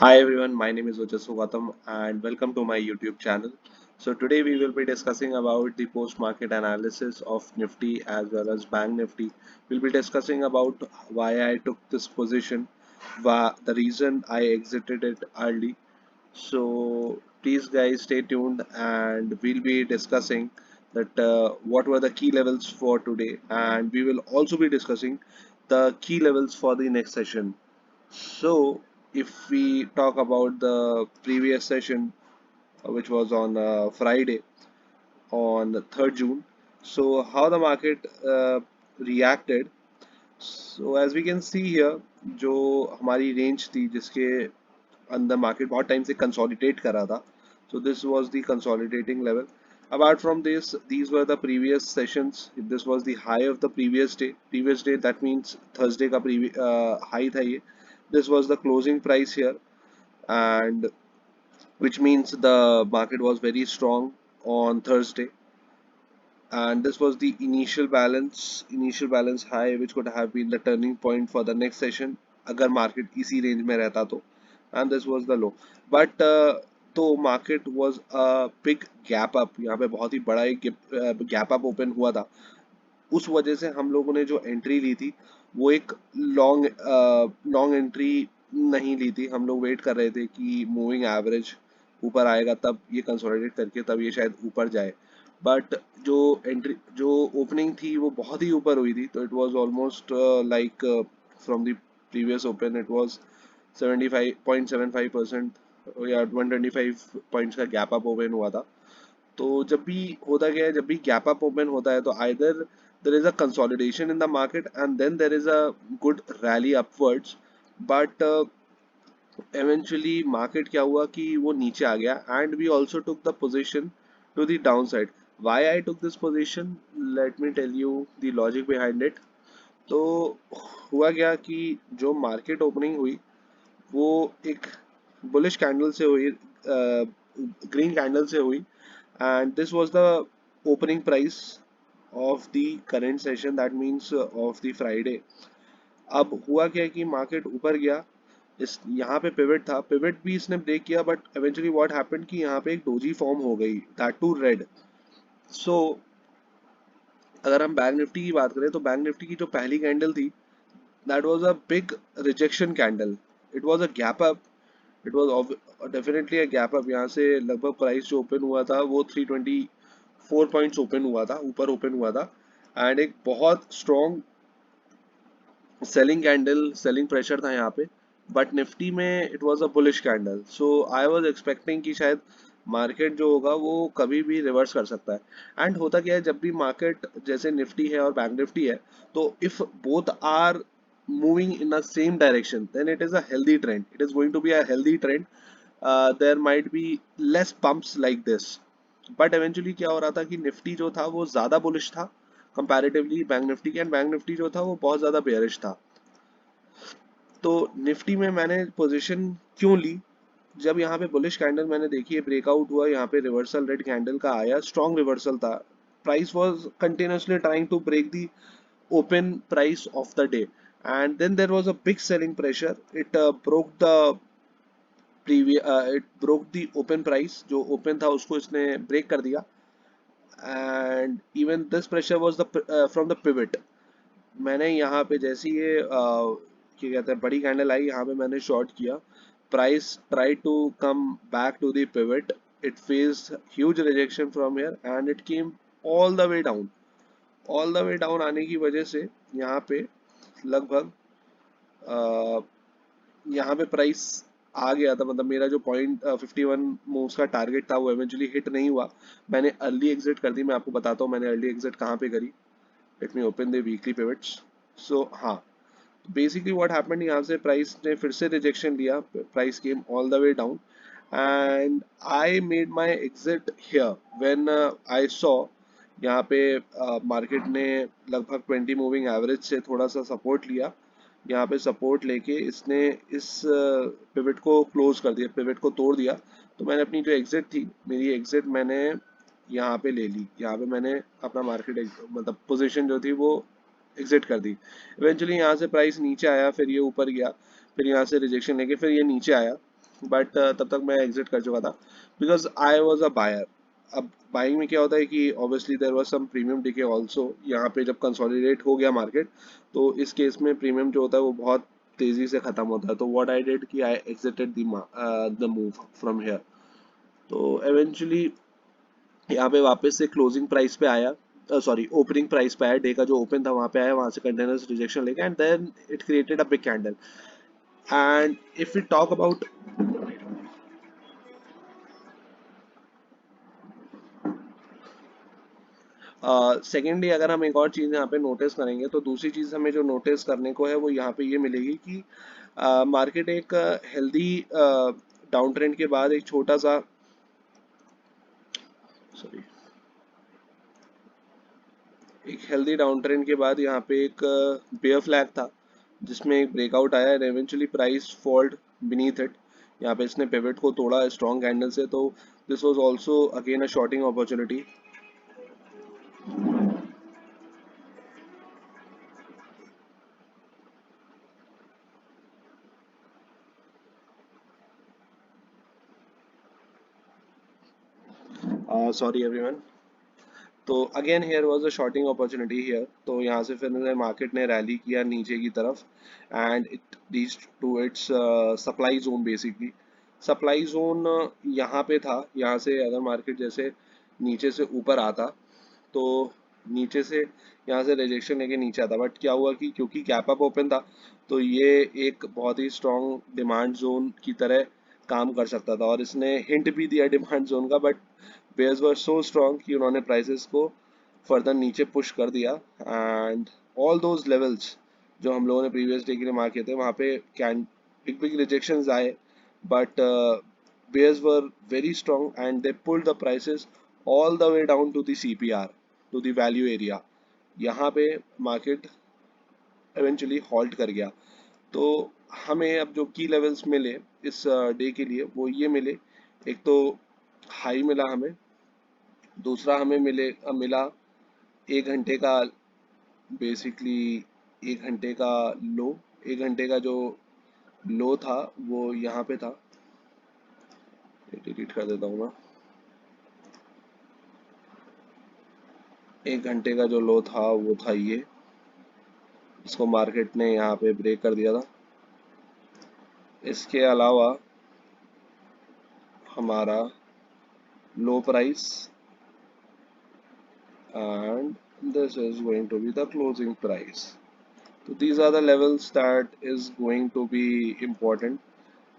Hi everyone, my name is Ojaswu Gautam and welcome to my YouTube channel. So today we will be discussing about the post-market analysis of Nifty as well as Bank Nifty. We'll be discussing about why I took this position, the reason I exited it early. So please guys stay tuned and we'll be discussing that what were the key levels for today, and we will also be discussing the key levels for the next session. So, if we talk about the previous session, which was on Friday, on the 3rd June, so how the market reacted. So, as we can see here, जो हमारी range थी जिसके अंदर market बहुत time से consolidate कर रहा था, so this was the consolidating level. Apart from this, these were the previous sessions. This was the high of the previous day. Previous day, that means Thursday का high था ये. This was the closing price here, and which means the market was very strong on Thursday. And this was the initial balance high, which could have been the turning point for the next session अगर market इसी range में रहता तो. And this was the low. But तो market was a big gap up. यहाँ पे बहुत ही बड़ा एक gap up open हुआ था. उस वजह से हम लोगों ने जो एंट्री ली थी वो एक लॉन्ग एंट्री नहीं ली थी. हम लोग वेट कर रहे थे कि मूविंग एवरेज ऊपर आएगा तब ये कंसोलिडेट करके तब ये शायद ऊपर जाए. बट जो ओपनिंग थी वो बहुत ही ऊपर हुई थी, तो it was almost like from the previous open it was 75.75% या 125 पॉइंट्स का गैप अप ओपन हुआ था. तो जब भी होता क्या है, जब भी गैप अप ओपन होता है तो either there is a consolidation in the market and then there is a good rally upwards. But eventually market क्या हुआ कि वो नीचे आ गया and we also took the position to the downside. Why I took this position, let me tell you the logic behind it. तो हुआ क्या कि जो मार्केट ओपनिंग हुई वो एक बुलिश कैंडल से हुई, ग्रीन कैंडल से हुई, and this was the opening price of the current session, that means of the Friday. अब हुआ क्या कि मार्केट ऊपर गया, इस यहाँ पे पिवट था, पिवट भी इसने ब्रेक किया, बट इवेंचुअली व्हाट हैपेंड कि यहाँ पे एक डोजी फॉर्म हो गई, दैट टू रेड. सो अगर हम बैंक निफ्टी की बात करें तो बैंक निफ्टी की जो पहली कैंडल थी that was a big rejection candle. It was a gap up. It was definitely a gap up. यहाँ से लगभग प्राइस जो ओपन हुआ था वो 324 पॉइंट्स ओपन हुआ था, ऊपर ओपन हुआ था, एंड एक बहुत strong selling candle, selling pressure था यहाँ पे. बट निफ्टी में it was a bullish candle, so I was expecting कि शायद मार्केट जो होगा वो कभी भी रिवर्स कर सकता है. एंड होता क्या है, जब भी मार्केट जैसे निफ्टी है और बैंक निफ्टी है, तो if both are moving in the same direction then it is a healthy trend, it is going to be a healthy trend. There might be less pumps like this. But eventually क्या हो रहा था कि Nifty जो था वो ज्यादा bullish था कंपैरेटिवली बैंक निफ्टी के, एंड बैंक निफ्टी जो था वो बहुत ज्यादा बेयरिश था. तो निफ्टी में मैंने पोजीशन क्यों ली, जब यहाँ पे बुलिश कैंडल मैंने देखी है, ब्रेकआउट हुआ यहाँ पे, रिवर्सल रेड कैंडल का आया, स्ट्रॉन्ग रिवर्सल था, price was continuously trying to break the open price of the day, and then there was a big selling pressure. It broke the open price, जो open था उसको इसने break कर दिया. And even this pressure was the from the pivot. मैंने यहाँ पे जैसे ये क्या कहते हैं बड़ी कैंडल आई, यहाँ पे मैंने शॉर्ट किया. Price try to come back to the pivot. It face huge rejection from here and it came all the way down. All the way down आने की वजह से यहाँ पे लगभग यहाँ पे प्राइस आ गया था, मतलब मेरा जो पॉइंट 51 मूव्स का टारगेट था वो इवेंचुअली हिट नहीं हुआ. मैंने अर्ली एग्जिट कर दी. मैं आपको बताता हूँ मैंने अर्ली एग्जिट कहाँ पे करी. Let me open the weekly pivots. So हाँ, बेसिकली व्हाट हैपेंड, यहाँ से प्राइस ने फिर से रिजेक्शन लिया, price came all the way down and I made my exit here when I saw यहाँ पे मार्केट ने लगभग 20 मूविंग एवरेज से थोड़ा सा सपोर्ट लिया. यहाँ पे सपोर्ट लेके इसने इस पिवट को क्लोज कर दिया, पिवट को तोड़ दिया. तो मैंने अपनी जो एग्जिट थी, मेरी एग्जिट मैंने यहाँ पे ले ली. यहाँ पे मैंने अपना मार्केट मतलब पोजीशन जो थी वो एग्जिट कर दी. इवेंचुअली यहाँ से प्राइस नीचे आया, फिर ये ऊपर गया, फिर यहाँ से रिजेक्शन लेके फिर ये नीचे आया. बट तब तक मैं एग्जिट कर चुका था because I was a buyer. अब बाइंग में क्या होता है कि obviously there was some premium decay also. यहाँ पे जब कंसोलिडेट हो गया मार्केट तो इस केस में प्रीमियम जो होता है वो बहुत तेजी से खत्म होता है। तो व्हाट आई डिड कि I exited the move from here. तो एवेंचुअली यहाँ पे वापस से क्लोजिंग प्राइस पे आया, सॉरी ओपनिंग प्राइस पे आया, डे का जो ओपन था वहां पे आया, वहां से कंटेनर्स रिजेक्शन लेके and then it created a big candle. And if we talk about secondly, अगर हम एक और चीज़ यहाँ पे नोटिस करेंगे तो दूसरी चीज़ हमें जो नोटिस करने को है वो यहाँ पे ये मिलेगी कि मार्केट एक हेल्दी डाउन ट्रेंड के बाद एक छोटा सा, सॉरी, एक हेल्दी डाउन ट्रेंड के बाद यहाँ पे एक बेयर फ्लैग था जिसमें एक ब्रेकआउट आया and eventually price fold beneath it. यहाँ पे इसने पिवट को तोड़ा स्ट्रॉन्ग कैंडल से। तो this was also again a shorting opportunity. Sorry everyone. तो again here was a shorting opportunity here. तो यहाँ से फिर मार्केट ने रैली किया नीचे की तरफ and it reached to its supply zone basically. Supply zone यहाँ पे था। यहाँ से अगर मार्केट जैसे नीचे से ऊपर आता तो नीचे से यहाँ से रिजेक्शन लेके नीचे आता, बट क्या हुआ कि क्योंकि गैप अप ओपन था तो ये एक बहुत ही स्ट्रॉन्ग डिमांड जोन की तरह काम कर सकता था और इसने हिंट भी दिया डिमांड जोन का। But bears were so strong कि उन्होंने प्राइसेस को फर्दर नीचे पुश कर दिया एंड ऑल दोज लेवल्स जो हम लोगों ने प्रीवियस डे के लिए मार्क किए थे वहाँ पे कैन बिग बिग रिजेक्शंस आए। But bears were very strong and they pulled the prices all the way down to the CPR, to the value area। यहाँ पे मार्केट eventually halt कर गया। तो हमें अब जो की लेवल्स मिले इस डे के लिए वो ये मिले। एक तो हाई मिला हमें, दूसरा हमें मिला 1 घंटे का, बेसिकली 1 घंटे का लो। 1 घंटे का जो लो था वो यहाँ पे था, डिलीट कर देता हूँ मैं। 1 घंटे का जो लो था वो था ये, इसको मार्केट ने यहाँ पे ब्रेक कर दिया था। इसके अलावा हमारा लो price and this is going to be the closing price। तो these are the levels that is going to be important।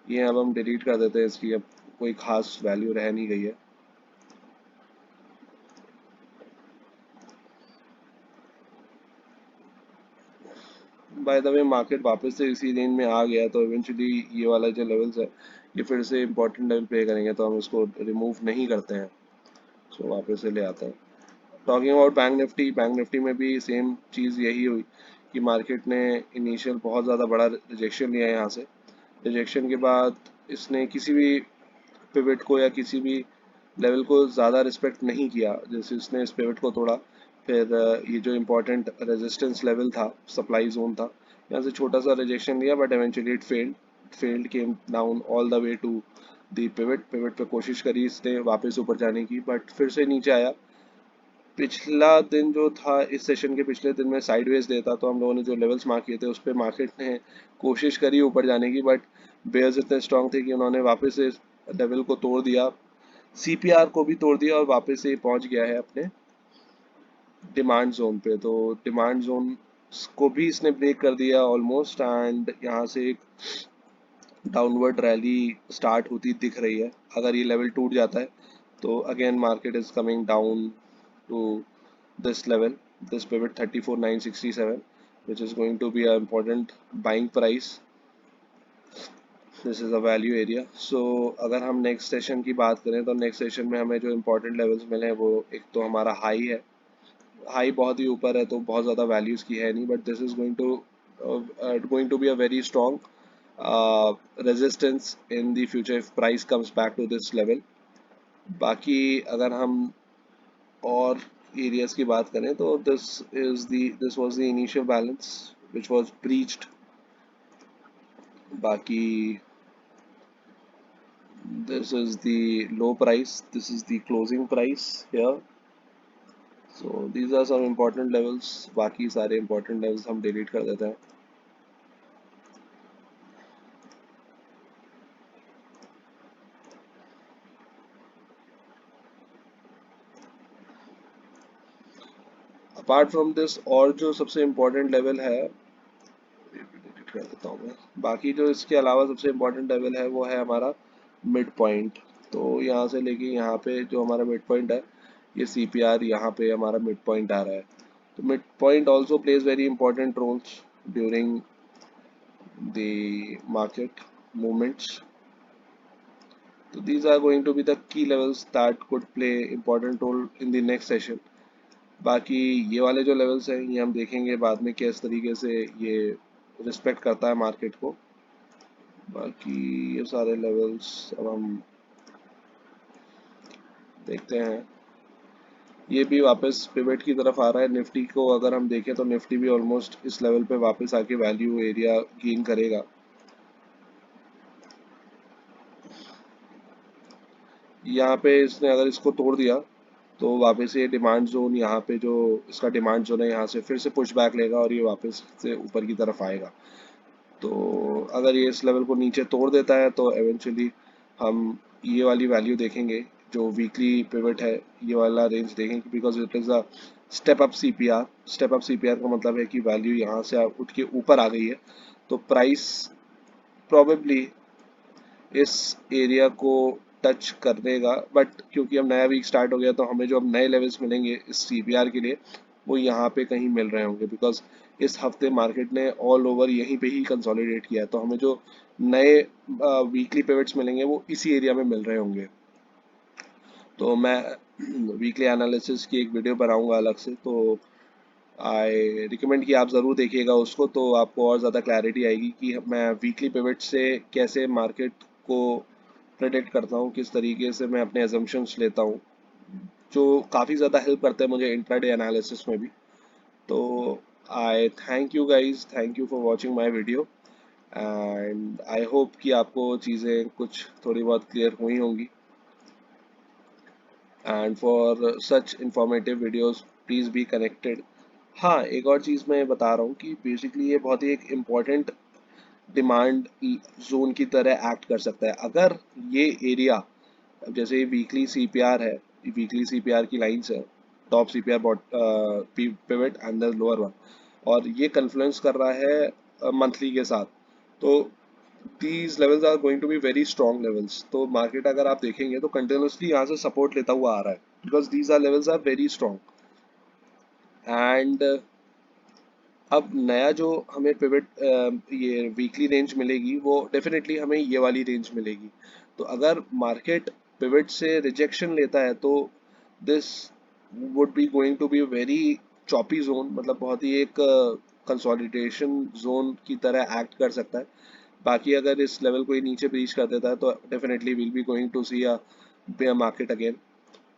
ये अब हम डिलीट कर देते हैं, इसकी अब कोई खास वैल्यू रह नहीं गई है। बाय द वे मार्केट वापस से इसी रेंज में आ गया तो इवेंचुअली ये वाला जो लेवल्स है ये फिर से इम्पोर्टेंट लेवल प्ले करेंगे तो हम इसको रिमूव नहीं करते हैं, सो वापस से ले आते हैं। Talking about bank Nifty, bank Nifty में भी सेम चीज़ यही हुई कि मार्केट ने इनिशियल बहुत ज़्यादा बड़ा रिजेक्शन लिया यहाँ से। रिजेक्शन के बाद इसने किसी भी पिवट को या किसी भी लेवल को ज़्यादा रिस्पेक्ट नहीं किया। जैसे इसने इस पिवट को तोड़ा, फिर ये जो इम्पोर्टेंट रेजिस्टेंस लेवल था, सप्लाई जोन था, यहाँ से छोटा सा रिजेक्शन लिया but eventually it failed came down all the way to the pivot. Pivot पे कोशिश करी इसने वापस ऊपर जाने की बट फिर से नीचे आया। पिछला दिन जो था, इस सेशन के पिछले दिन में साइडवेज देता तो हम लोगों ने जो लेवल्स मार्क किए थे उस पर मार्केट ने कोशिश करी ऊपर जाने की, बट बेयर्स इतने स्ट्रांग थे कि उन्होंने वापस से लेवल को तोड़ दिया, सीपीआर को भी तोड़ दिया और वापस से पहुंच गया है अपने डिमांड जोन पे। तो डिमांड जोन को भी इसने ब्रेक कर दिया ऑलमोस्ट एंड यहाँ से एक डाउनवर्ड रैली स्टार्ट होती दिख रही है। अगर ये लेवल टूट जाता है तो again market is coming down to this level, this pivot 34,967, which is going to be an important buying price। this is a value area। so अगर हम नेक्स्ट सेशन की बात करें तो नेक्स्ट सेशन में हमें जो important levels मिले हैं वो एक तो हमारा हाई है। हाई बहुत ही ऊपर है तो बहुत ज़्यादा वैल्यूज की है नहीं, but this is going to be a very strong resistance in the future if price comes back to this level. बाकी अगर हम और एरियाज की बात करें तो this was the initial balance which was breached. बाकी This is the low price, this is the closing price here. So these are some important levels, बाकी सारे important levels हम delete कर देते हैं. Apart from this और जो सबसे important level है, delete कर देता हूँ मैं. बाकी जो इसके अलावा सबसे important level है वो है हमारा mid point. तो यहाँ से लेके यहाँ पे जो हमारा mid point है, ये CPR यहाँ पे हमारा mid point आ रहा है. तो mid point also plays very important roles during the market movements. So these are going to be the key levels that could play important role in the next session. बाकी ये वाले जो levels हैं ये हम देखेंगे बाद में किस तरीके से ये रिस्पेक्ट करता है मार्केट को. बाकी ये सारे लेवल्स अब हम देखते हैं. ये भी वापस पिवट की तरफ आ रहा है. निफ्टी को अगर हम देखें तो निफ्टी भी ऑलमोस्ट इस लेवल पे वापस आके वैल्यू एरिया गेन करेगा. यहाँ पे इसने अगर इसको तोड़ दिया तो वापस ये डिमांड जोन, यहाँ पे जो इसका डिमांड जोन है यहाँ से फिर से पुश बैक लेगा और ये वापस से ऊपर की तरफ आएगा. तो अगर ये इस लेवल को नीचे तोड़ देता है तो एवेंचुअली हम ये वाली वैल्यू देखेंगे जो वीकली पिवट है, ये वाला रेंज देखेंगे because it is a step up CPR. Step up CPR का मतलब है कि वैल्यू यहाँ से उठ के ऊपर आ गई है. तो प्राइस प्रोबेबली इस एरिया को टच कर देगा. बट क्योंकि अब नया वीक स्टार्ट हो गया तो हमें जो अब नए लेवल्स मिलेंगे इस सीपीआर के लिए वो यहाँ पे कहीं मिल रहे होंगे बिकॉज इस हफ्ते मार्केट ने ऑल ओवर यहीं पे ही कंसोलिडेट किया है. तो हमें जो नए वीकली पिवट्स मिलेंगे वो इसी एरिया में मिल रहे होंगे. तो मैं वीकली एनालिसिस की एक वीडियो बनाऊंगा अलग से. तो आई रिकमेंड कि आप ज़रूर देखिएगा उसको. तो आपको और ज़्यादा क्लैरिटी आएगी कि मैं वीकली पिवट से कैसे मार्केट को प्रेडिक्ट करता हूँ, किस तरीके से मैं अपने एजम्पशंस लेता हूँ जो काफ़ी ज़्यादा हेल्प करते हैं मुझे इंट्राडे एनालिसिस में भी. तो आई thank you guys, thank you for watching my video and I hope कि आपको चीज़ें कुछ थोड़ी बहुत क्लियर हुई होंगी. And for such informative videos please be connected. हाँ, एक और चीज़ मैं बता रहा हूँ कि बेसिकली ये बहुत ही एक इम्पॉर्टेंट डिमांड जोन की तरह एक्ट कर सकता है. अगर ये एरिया, अब जैसे वीकली सीपीआर है, वीकली सीपीआर की लाइंस है, top CPR pivot and the lower one, और ये कन्फ्लुएंस कर रहा है मंथली के साथ. तो these levels are going to be very strong levels. तो मार्केट अगर आप देखेंगे तो कंटिन्यूसली यहाँ से सपोर्ट लेता हुआ आ रहा है because these are levels are very strong. And अब नया जो हमें पिवट ये वीकली रेंज मिलेगी वो डेफिनेटली हमें ये वाली रेंज मिलेगी. तो अगर मार्केट पिवट से रिजेक्शन लेता है तो this would be going to be very choppy zone. मतलब बहुत ही एक कंसोलिडेशन जोन की तरह एक्ट कर सकता है. बाकी अगर इस लेवल को ही नीचे ब्रीच कर देता है तो definitely will be going to see a bear market again.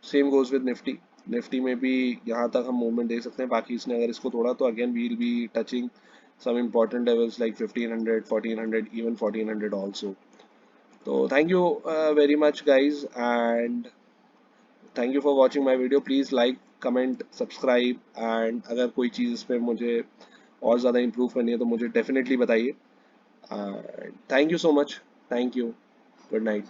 Same goes with Nifty. Nifty में भी यहाँ तक हम मूवमेंट देख सकते हैं. बाकी इसने अगर इसको तोड़ा तो again will be touching some important levels like 1500, 1400, even 1400 also. So thank you very much guys and thank you for watching my video. Please like, comment, subscribe and अगर कोई चीज़ इस पे मुझे और ज़्यादा improve करनी है तो मुझे definitely बताइए. Thank you so much. Thank you. Good night.